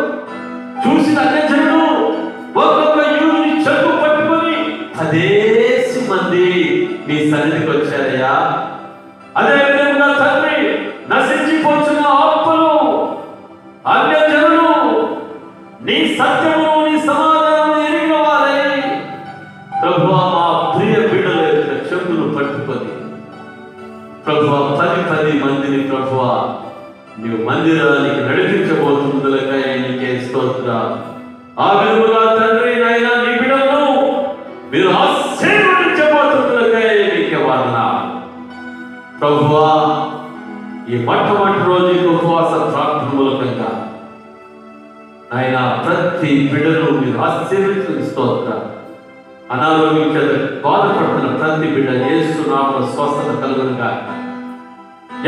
చూసిన అన్యజనులు ఒక్కొక్క యూదుని చెంగు పట్టుకొని 10 మంది నీ సన్నిధికి వచ్చారయ్యా. అదే విధంగా తండ్రి, నశించిపోతున్న ఆత్మలు, అన్యజనులు నీ సత్యము, నీ సమాధానం ఎరిగిన వారై ప్రభువా, మా ప్రియ బిడ్డల యొక్క చెంగులు పట్టుకొని ప్రభువా 10 మందిని ప్రభువా నీవు మందిరానికి నడిపించబోతుందిలకై నీకే స్తోత్రం. ఆ విధముగా తండ్రి నాయన నీ బిడ్డలను మీరు ఆశీర్వదించబోతుందిలకై నీకే వందనాలు. ప్రభువా, ఈ మొట్టమొదటి రోజు ఉపవాస ప్రార్థన మూలకంగా ఆయన ప్రతి బిడ్డను మీరు ఆశీర్వదించిన స్తోత్రం. అనారోగ్యం చేత బాధపడుతున్న ప్రతి బిడ్డ యేసు నామములో స్వస్థత కలుగును గాక.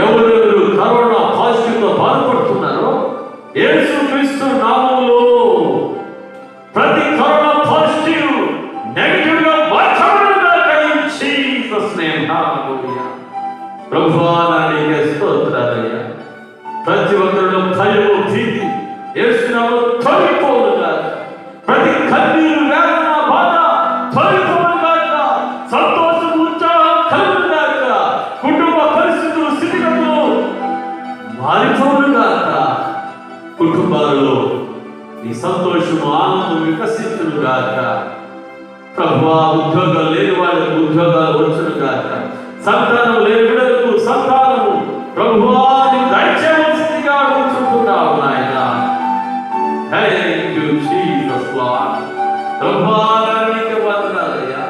ఎవరెవరు కరోనా పాజిటివ్ గా బాధపడుతున్నారో యేసుక్రీస్తు నామములో ప్రతి కరోనా పాజిటివ్ నెగటివ్ గా మార్చబడునుగాక ఇన్ జీసస్ నేమ్. హల్లెలూయా. ప్రభువా నీకే స్తోత్రాలయ్యా. ప్రతి ఒక్కరిలో భయము భీతి యేసు నామములో తొలగిపోవునుగాక. ప్రతి కన్నీరు వేదన బాధ తొలగిపోవునుగాక. సంతోషం ఉత్సాహం కలుగునుగాక. కుటుంబ పరిస్థితులు స్థితిగతులు మారిపోవునుగాక. కుటుంబాలలో ఈ సంతోషము ఆనందం వికసించునుగాక. ప్రభువా ఉద్యోగాలు లేని వాళ్ళకు ఉద్యోగాలు వచ్చునుగాక. సంతానం లేని బిడ్డలకు సంతానము ప్రభువా నీవు దయచేయవలసిందిగా అడుగుతున్నావు నాయన. Thank you Jesus lord. ప్రభువా నీకే వందనాలయ్యా.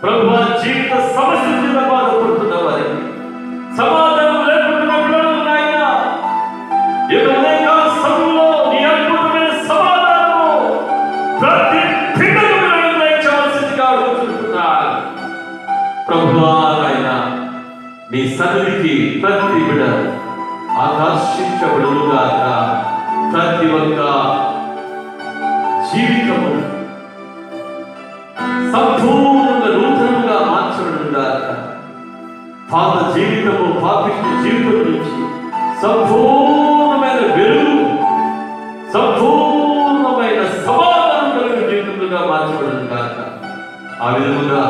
ప్రభువా జీవిత సమస్య మీద బాధపడుతున్న వారికి సమాధానం లేకుండా బిడ్డలకు నాయన ఈ ఉదయకాల సమయంలో నీ అద్భుతమైన సమాధానము ప్రతి బిడ్డకు మీరు దయచేయవలసిందిగా అడుగుతున్నాను. ప్రభువా నాయన నీ సన్నిధికి ప్రతి బిడ్డ ఆకర్షించబడునుగాక. ప్రతి ఒక్క జీవితము సంపూర్ణంగా నూతనంగా మార్చబడునుగాక. పాత జీవితము పాపిష్టి జీవితం నుంచి సంపూర్ణమైన వెలుగు సంపూర్ణమైన సమాధానం కలిగిన జీవితంగా మార్చబడునుగాక. ఆ విధముగా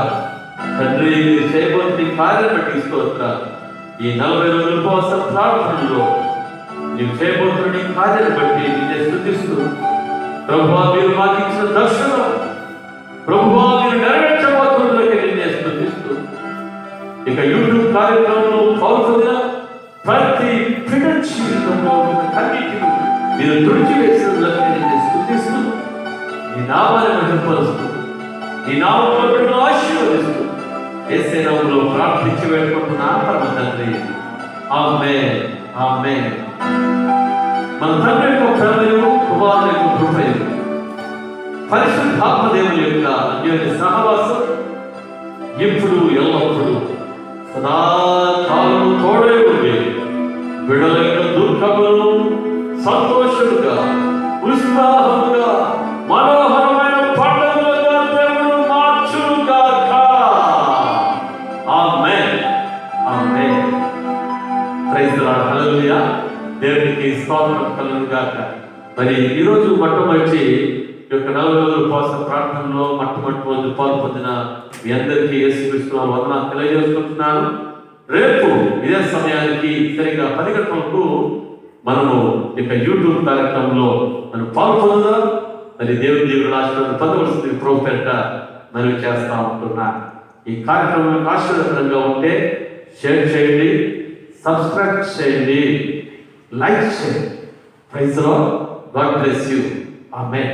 తండ్రి చేయబోతున్న కార్యం బట్టి స్తోత్రాలు. ఈ 40 రోజుల ఉపవాస ప్రార్థనలో నీవు చేయబోతున్న నీ కార్యాన్ని బట్టి నిన్నే స్తుతిస్తూ ప్రభువా మీరు మాకు ఇచ్చిన దర్శనం ప్రభువా మీరు నెరవేర్చబోతున్నట్లయితే నిన్నే స్తుతిస్తూ ఇక యూట్యూబ్ కార్యక్రమంలో పాల్గొన్న ప్రతి బిడ్డ జీవితంలో కన్నీటిని మీరు తుడిచివేసినట్లయితే నిన్నే స్తుతిస్తూ నీ నామాన్ని మహిమపరుస్తూ నీ నామంలో బిడ్డను ఆశీర్వదిస్తూ యేసు నామములో ప్రార్థించి వేడుకుంటున్నా పరమ తండ్రి. ఆమేన్. ఆమేన్. మన తండ్రి యొక్క ప్రేమయు కుమారుని యొక్క కృపయు పరిశుద్ధాత్మ దేవుని యొక్క అన్యోన్య సహవాసం ఇప్పుడు ఎల్లప్పుడూ సదాకాలము తోడే ఉండి బిడ్డల యొక్క దుఃఖములను సంతోషముగా ఉత్సాహముగా మనోహరమైన పండుగలుగా దేవుడు మార్చుగాక. Amen. Amen. Praise the Lord. Hallelujah. దేవునికి స్తోత్రం కలుగుగాక. మరి ఈరోజు మొట్టమొదటి యొక్క 40 రోజుల ఉపవాస ప్రార్థనలో మొట్టమొదటి రోజు పాల్పొందిన మీ అందరికీ యేసుక్రీస్తు వందనాలు తెలియజేసుకుంటున్నాను. రేపు ఇదే సమయానికి సరిగా 10 గంటలకు మనము ఇక యూట్యూబ్ కార్యక్రమంలో మనం పాల్పొందుదాం. మరి దేవుడు ఆశీర్వాదం పొందవలసింది ప్రోపేట మనవి చేస్తా ఉంటున్నా. ఈ కార్యక్రమం ఆశీర్వాదకరంగా ఉంటే షేర్ చేయండి, సబ్స్క్రైబ్ చేయండి, లైక్ చేయండి. Praise the Lord. God bless you. Amen.